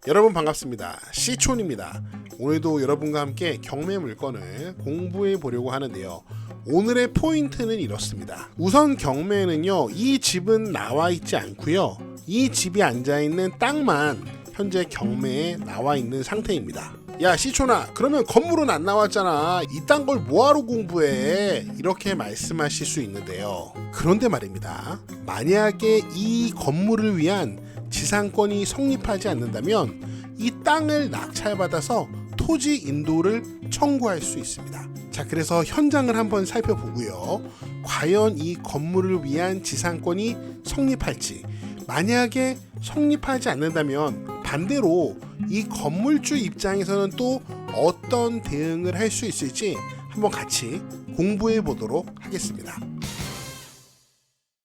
여러분 반갑습니다. 시촌입니다. 오늘도 여러분과 함께 경매 물건을 공부해 보려고 하는데요. 오늘의 포인트는 이렇습니다. 우선 경매에는요, 이 집은 나와 있지 않고요, 이 집이 앉아 있는 땅만 현재 경매에 나와 있는 상태입니다. 야 시촌아, 그러면 건물은 안 나왔잖아, 이딴 걸 뭐하러 공부해, 이렇게 말씀하실 수 있는데요. 그런데 말입니다, 만약에 이 건물을 위한 지상권이 성립하지 않는다면 이 땅을 낙찰받아서 토지 인도를 청구할 수 있습니다. 자, 그래서 현장을 한번 살펴보고요, 과연 이 건물을 위한 지상권이 성립할지, 만약에 성립하지 않는다면 반대로 이 건물주 입장에서는 또 어떤 대응을 할 수 있을지 한번 같이 공부해 보도록 하겠습니다.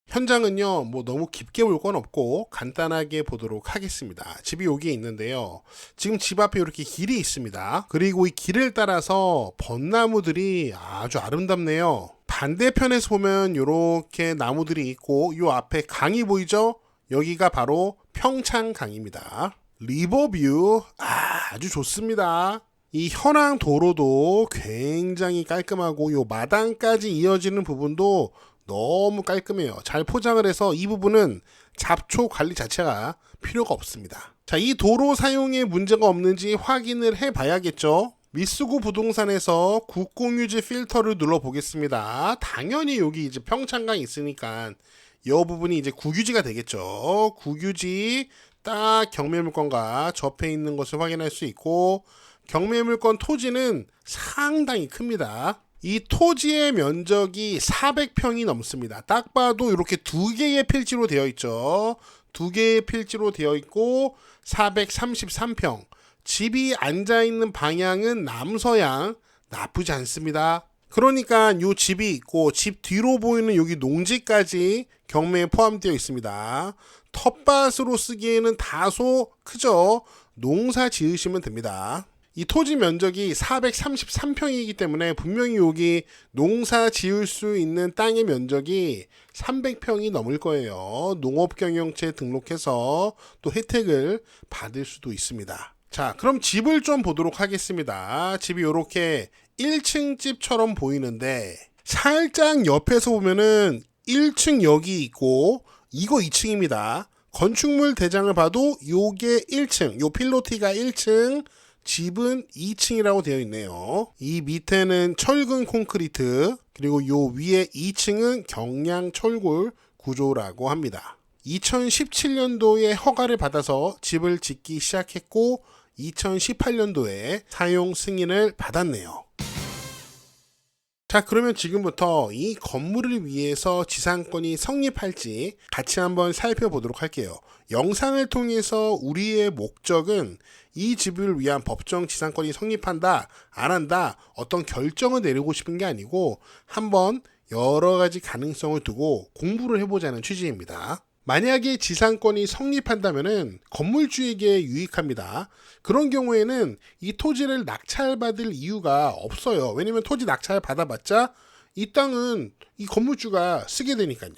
현장은요, 뭐 너무 깊게 볼 건 없고 간단하게 보도록 하겠습니다. 집이 여기에 있는데요, 지금 집 앞에 이렇게 길이 있습니다. 그리고 이 길을 따라서 벚나무들이 아주 아름답네요. 반대편에서 보면 이렇게 나무들이 있고, 이 앞에 강이 보이죠? 여기가 바로 평창강입니다. 리버뷰 아주 좋습니다. 이 현황 도로도 굉장히 깔끔하고, 이 마당까지 이어지는 부분도 너무 깔끔해요. 잘 포장을 해서 이 부분은 잡초 관리 자체가 필요가 없습니다. 자, 이 도로 사용에 문제가 없는지 확인을 해 봐야겠죠. 미쓰고 부동산에서 국공유지 필터를 눌러 보겠습니다. 당연히 여기 이제 평창강이 있으니까 이 부분이 이제 국유지가 되겠죠. 국유지 딱 경매물건과 접해 있는 것을 확인할 수 있고, 경매물건 토지는 상당히 큽니다. 이 토지의 면적이 400평이 넘습니다. 딱 봐도 이렇게 두 개의 필지로 되어 있죠. 두 개의 필지로 되어 있고 433평. 집이 앉아 있는 방향은 남서양, 나쁘지 않습니다. 그러니까 이 집이 있고 집 뒤로 보이는 여기 농지까지 경매에 포함되어 있습니다. 텃밭으로 쓰기에는 다소 크죠. 농사 지으시면 됩니다. 이 토지 면적이 433평이기 때문에 분명히 여기 농사 지을 수 있는 땅의 면적이 300평이 넘을 거예요. 농업경영체 등록해서 또 혜택을 받을 수도 있습니다. 자, 그럼 집을 좀 보도록 하겠습니다. 집이 이렇게 1층 집처럼 보이는데, 살짝 옆에서 보면은 1층 여기 있고 이거 2층입니다. 건축물 대장을 봐도 요게 1층, 요 필로티가 1층, 집은 2층이라고 되어 있네요. 이 밑에는 철근 콘크리트, 그리고 요 위에 2층은 경량 철골 구조라고 합니다. 2017년도에 허가를 받아서 집을 짓기 시작했고 2018년도에 사용 승인을 받았네요. 자, 그러면 지금부터 이 건물을 위해서 지상권이 성립할지 같이 한번 살펴보도록 할게요. 영상을 통해서 우리의 목적은 이 집을 위한 법정 지상권이 성립한다, 안 한다, 어떤 결정을 내리고 싶은 게 아니고 한번 여러 가지 가능성을 두고 공부를 해보자는 취지입니다. 만약에 지상권이 성립한다면은 건물주에게 유익합니다. 그런 경우에는 이 토지를 낙찰받을 이유가 없어요. 왜냐면 토지 낙찰 받아봤자 이 땅은 이 건물주가 쓰게 되니까요.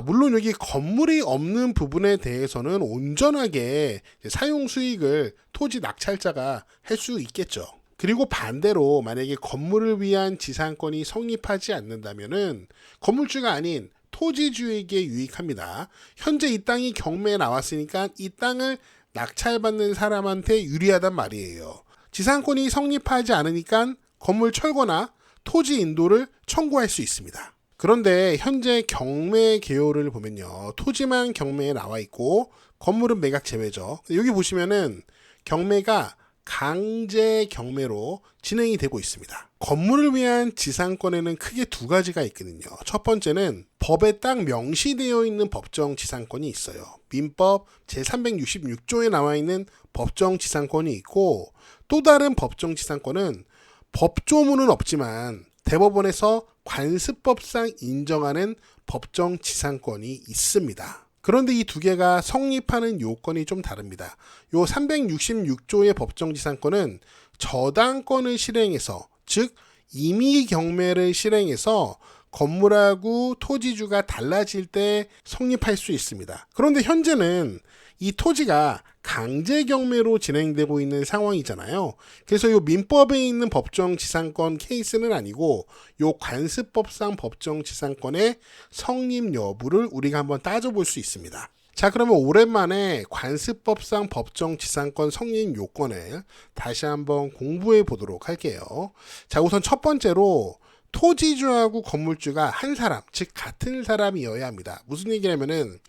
물론 여기 건물이 없는 부분에 대해서는 온전하게 사용 수익을 토지 낙찰자가 할 수 있겠죠. 그리고 반대로 만약에 건물을 위한 지상권이 성립하지 않는다면은 건물주가 아닌 토지주에게 유익합니다. 현재 이 땅이 경매에 나왔으니까 이 땅을 낙찰받는 사람한테 유리하단 말이에요. 지상권이 성립하지 않으니까 건물 철거나 토지 인도를 청구할 수 있습니다. 그런데 현재 경매 개요를 보면요, 토지만 경매에 나와 있고 건물은 매각 제외죠. 여기 보시면은 경매가 강제 경매로 진행이 되고 있습니다. 건물을 위한 지상권에는 크게 두 가지가 있거든요. 첫 번째는 법에 딱 명시되어 있는 법정 지상권이 있어요. 민법 제366조에 나와 있는 법정 지상권이 있고, 또 다른 법정 지상권은 법조문은 없지만 대법원에서 관습법상 인정하는 법정 지상권이 있습니다. 그런데 이 두 개가 성립하는 요건이 좀 다릅니다. 요 366조의 법정지상권은 저당권을 실행해서, 즉 임의 경매를 실행해서 건물하고 토지주가 달라질 때 성립할 수 있습니다. 그런데 현재는 이 토지가 강제 경매로 진행되고 있는 상황이잖아요. 그래서 요 민법에 있는 법정 지상권 케이스는 아니고 요 관습법상 법정 지상권의 성립 여부를 우리가 한번 따져볼 수 있습니다. 자, 그러면 오랜만에 관습법상 법정 지상권 성립 요건을 다시 한번 공부해 보도록 할게요. 자, 우선 첫 번째로 토지주하고 건물주가 한 사람, 즉 같은 사람이어야 합니다. 무슨 얘기냐면은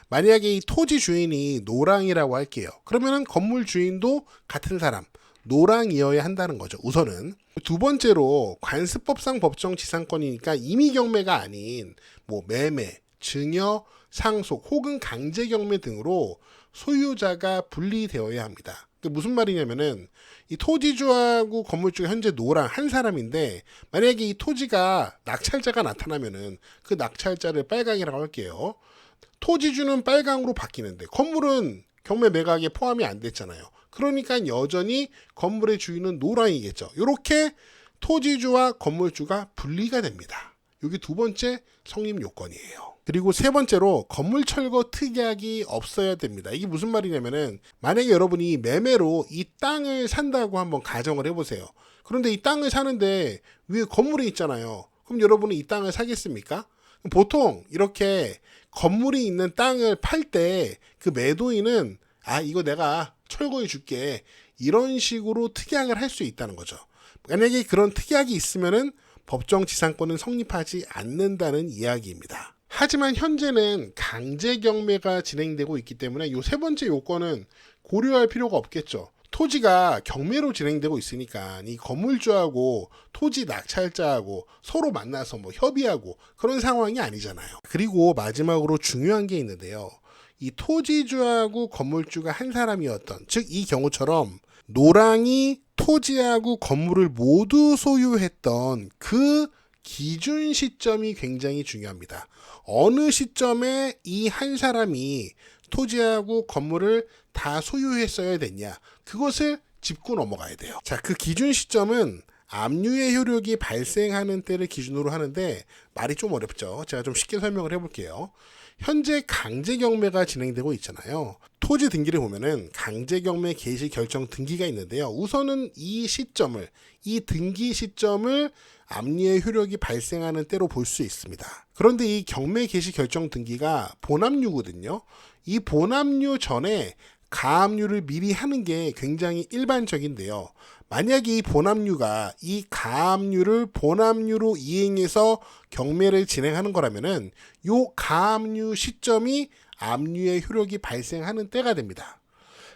만약에 이 토지 주인이 노랑이라고 할게요. 그러면은 건물 주인도 같은 사람, 노랑이어야 한다는 거죠. 우선은. 두 번째로 관습법상 법정 지상권이니까 임의 경매가 아닌 뭐 매매, 증여, 상속 혹은 강제 경매 등으로 소유자가 분리되어야 합니다. 무슨 말이냐면은 이 토지주하고 건물주가 현재 노랑 한 사람인데 만약에 이 토지가 낙찰자가 나타나면은 그 낙찰자를 빨강이라고 할게요. 토지주는 빨강으로 바뀌는데 건물은 경매 매각에 포함이 안 됐잖아요. 그러니까 여전히 건물의 주인은 노랑이겠죠. 이렇게 토지주와 건물주가 분리가 됩니다. 이게 두 번째 성립 요건이에요. 그리고 세 번째로 건물 철거 특약이 없어야 됩니다. 이게 무슨 말이냐면은 만약에 여러분이 매매로 이 땅을 산다고 한번 가정을 해보세요. 그런데 이 땅을 사는데 위에 건물이 있잖아요. 그럼 여러분은 이 땅을 사겠습니까? 보통 이렇게 건물이 있는 땅을 팔 때 그 매도인은 이거 내가 철거해 줄게 이런 식으로 특약을 할 수 있다는 거죠. 만약에 그런 특약이 있으면은 법정 지상권은 성립하지 않는다는 이야기입니다. 하지만 현재는 강제 경매가 진행되고 있기 때문에 이 세 번째 요건은 고려할 필요가 없겠죠. 토지가 경매로 진행되고 있으니까 이 건물주하고 토지 낙찰자하고 서로 만나서 뭐 협의하고 그런 상황이 아니잖아요. 그리고 마지막으로 중요한 게 있는데요. 이 토지주하고 건물주가 한 사람이었던, 즉 이 경우처럼 노랑이 토지하고 건물을 모두 소유했던 그 기준 시점이 굉장히 중요합니다. 어느 시점에 이 한 사람이 토지하고 건물을 다 소유했어야 됐냐, 그것을 짚고 넘어가야 돼요. 자, 그 기준 시점은 압류의 효력이 발생하는 때를 기준으로 하는데 말이 좀 어렵죠. 제가 좀 쉽게 설명을 해볼게요. 현재 강제 경매가 진행되고 있잖아요. 토지 등기를 보면은 강제 경매 개시 결정 등기가 있는데요. 우선은 이 등기 시점을 압류의 효력이 발생하는 때로 볼 수 있습니다. 그런데 이 경매 개시 결정 등기가 본압류거든요. 이 본압류 전에 가압류를 미리 하는 게 굉장히 일반적인데요. 만약에 이 본압류가 이 가압류를 본압류로 이행해서 경매를 진행하는 거라면은 요 가압류 시점이 압류의 효력이 발생하는 때가 됩니다.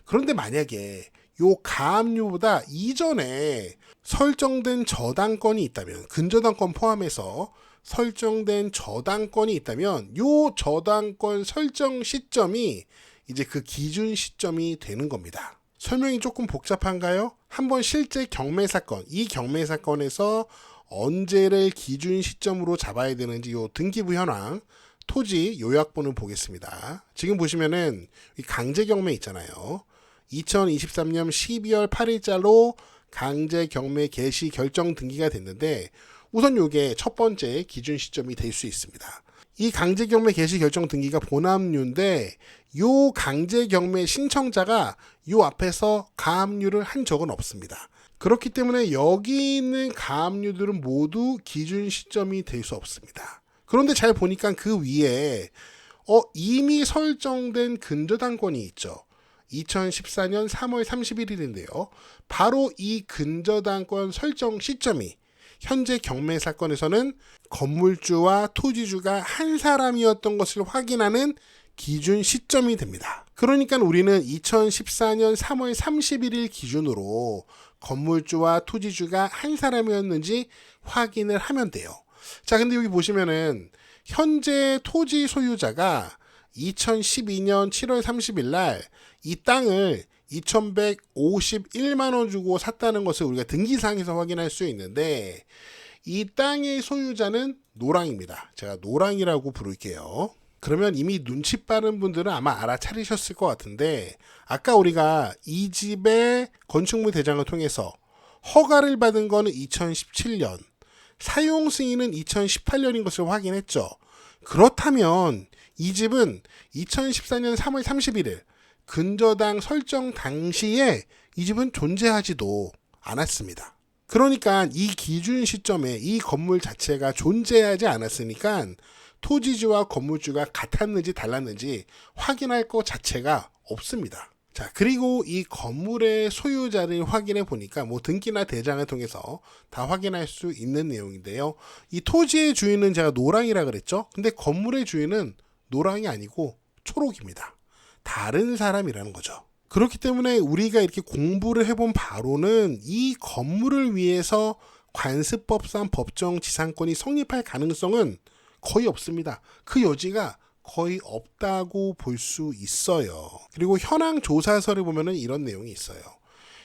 그런데 만약에 요 가압류보다 이전에 설정된 저당권이 있다면, 근저당권 포함해서 설정된 저당권이 있다면 요 저당권 설정 시점이 이제 그 기준 시점이 되는 겁니다. 설명이 조금 복잡한가요? 한번 실제 경매 사건, 이 경매 사건에서 언제를 기준 시점으로 잡아야 되는지 요 등기부 현황, 토지 요약본을 보겠습니다. 지금 보시면은 이 강제 경매 있잖아요. 2023년 12월 8일자로 강제 경매 개시 결정 등기가 됐는데 우선 요게 첫 번째 기준 시점이 될 수 있습니다. 이 강제 경매 개시 결정 등기가 본압류인데 요 강제 경매 신청자가 요 앞에서 가압류를 한 적은 없습니다. 그렇기 때문에 여기 있는 가압류들은 모두 기준 시점이 될 수 없습니다. 그런데 잘 보니까 그 위에 이미 설정된 근저당권이 있죠. 2014년 3월 31일인데요. 바로 이 근저당권 설정 시점이 현재 경매 사건에서는 건물주와 토지주가 한 사람이었던 것을 확인하는 기준 시점이 됩니다. 그러니까 우리는 2014년 3월 31일 기준으로 건물주와 토지주가 한 사람이었는지 확인을 하면 돼요. 자, 근데 여기 보시면은 현재 토지 소유자가 2012년 7월 30일 날 이 땅을 2,151만 원 주고 샀다는 것을 우리가 등기상에서 확인할 수 있는데 이 땅의 소유자는 노랑입니다. 제가 노랑이라고 부를게요. 그러면 이미 눈치 빠른 분들은 아마 알아차리셨을 것 같은데 아까 우리가 이 집의 건축물 대장을 통해서 허가를 받은 거는 2017년, 사용 승인은 2018년인 것을 확인했죠. 그렇다면 이 집은 2014년 3월 31일 근저당 설정 당시에 이 집은 존재하지도 않았습니다. 그러니까 이 기준 시점에 이 건물 자체가 존재하지 않았으니까 토지주와 건물주가 같았는지 달랐는지 확인할 것 자체가 없습니다. 자, 그리고 이 건물의 소유자를 확인해 보니까 뭐 등기나 대장을 통해서 다 확인할 수 있는 내용인데요. 이 토지의 주인은 제가 노랑이라 그랬죠. 근데 건물의 주인은 노랑이 아니고 초록입니다. 다른 사람이라는 거죠. 그렇기 때문에 우리가 이렇게 공부를 해본 바로는 이 건물을 위해서 관습법상 법정 지상권이 성립할 가능성은 거의 없습니다. 그 여지가 거의 없다고 볼 수 있어요. 그리고 현황 조사서를 보면은 이런 내용이 있어요.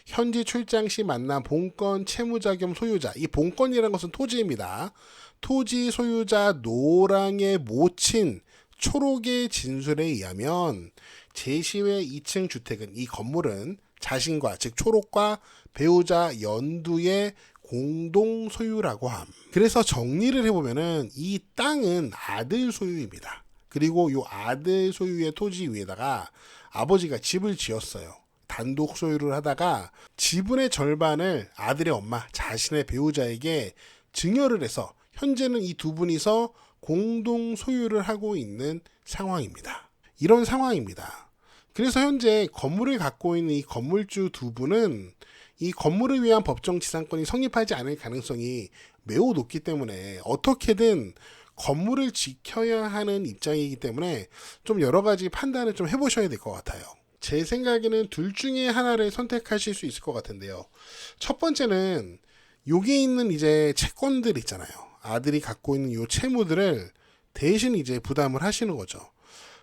현지 출장 시 만난 본권 채무자 겸 소유자. 이 본권이라는 것은 토지입니다. 토지 소유자 노랑의 모친 초록의 진술에 의하면 제시회 2층 주택은 이 건물은 자신과 즉 초록과 배우자 연두의 공동 소유라고 함. 그래서 정리를 해보면은 이 땅은 아들 소유입니다. 그리고 이 아들 소유의 토지 위에다가 아버지가 집을 지었어요. 단독 소유를 하다가 지분의 절반을 아들의 엄마, 자신의 배우자에게 증여를 해서 현재는 이 두 분이서 공동 소유를 하고 있는 상황입니다. 이런 상황입니다. 그래서 현재 건물을 갖고 있는 이 건물주 두 분은 이 건물을 위한 법정 지상권이 성립하지 않을 가능성이 매우 높기 때문에 어떻게든 건물을 지켜야 하는 입장이기 때문에 좀 여러 가지 판단을 좀 해보셔야 될 것 같아요. 제 생각에는 둘 중에 하나를 선택하실 수 있을 것 같은데요. 첫 번째는 여기 있는 이제 채권들 있잖아요. 아들이 갖고 있는 이 채무들을 대신 이제 부담을 하시는 거죠.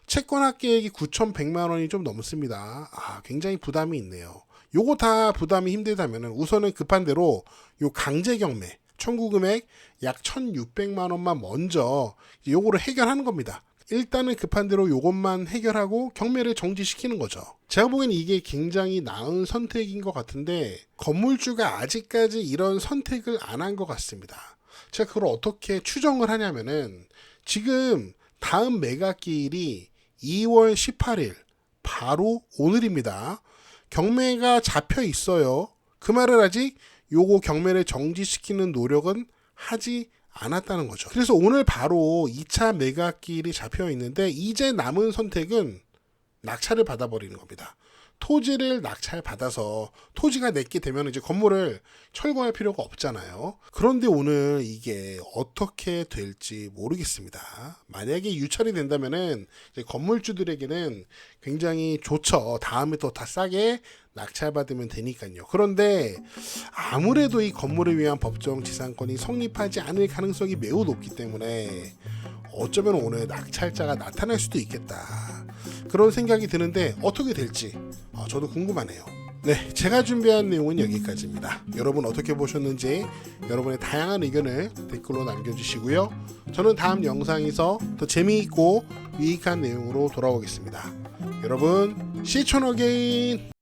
채권 합계액이 9,100만 원이 좀 넘습니다. 굉장히 부담이 있네요. 요거 다 부담이 힘들다면 우선은 급한 대로 요 강제 경매 청구 금액 약 1,600만 원만 먼저 요거를 해결하는 겁니다. 일단은 급한 대로 요것만 해결하고 경매를 정지시키는 거죠. 제가 보기엔 이게 굉장히 나은 선택인 것 같은데 건물주가 아직까지 이런 선택을 안 한 것 같습니다. 제가 그걸 어떻게 추정을 하냐면은 지금 다음 매각기일이 2월 18일 바로 오늘입니다. 경매가 잡혀 있어요. 그 말을 아직 요거 경매를 정지시키는 노력은 하지 않았다는 거죠. 그래서 오늘 바로 2차 매각기일이 잡혀 있는데 이제 남은 선택은 낙찰을 받아버리는 겁니다. 토지를 낙찰받아서 토지가 내게 되면 이제 건물을 철거할 필요가 없잖아요. 그런데 오늘 이게 어떻게 될지 모르겠습니다. 만약에 유찰이 된다면은 이제 건물주들에게는 굉장히 좋죠. 다음에 또 다 싸게 낙찰받으면 되니까요. 그런데 아무래도 이 건물을 위한 법정 지상권이 성립하지 않을 가능성이 매우 높기 때문에 어쩌면 오늘 낙찰자가 나타날 수도 있겠다. 그런 생각이 드는데 어떻게 될지 저도 궁금하네요. 네, 제가 준비한 내용은 여기까지입니다. 여러분 어떻게 보셨는지 여러분의 다양한 의견을 댓글로 남겨주시고요. 저는 다음 영상에서 더 재미있고 유익한 내용으로 돌아오겠습니다. 여러분, 시촌 어게인!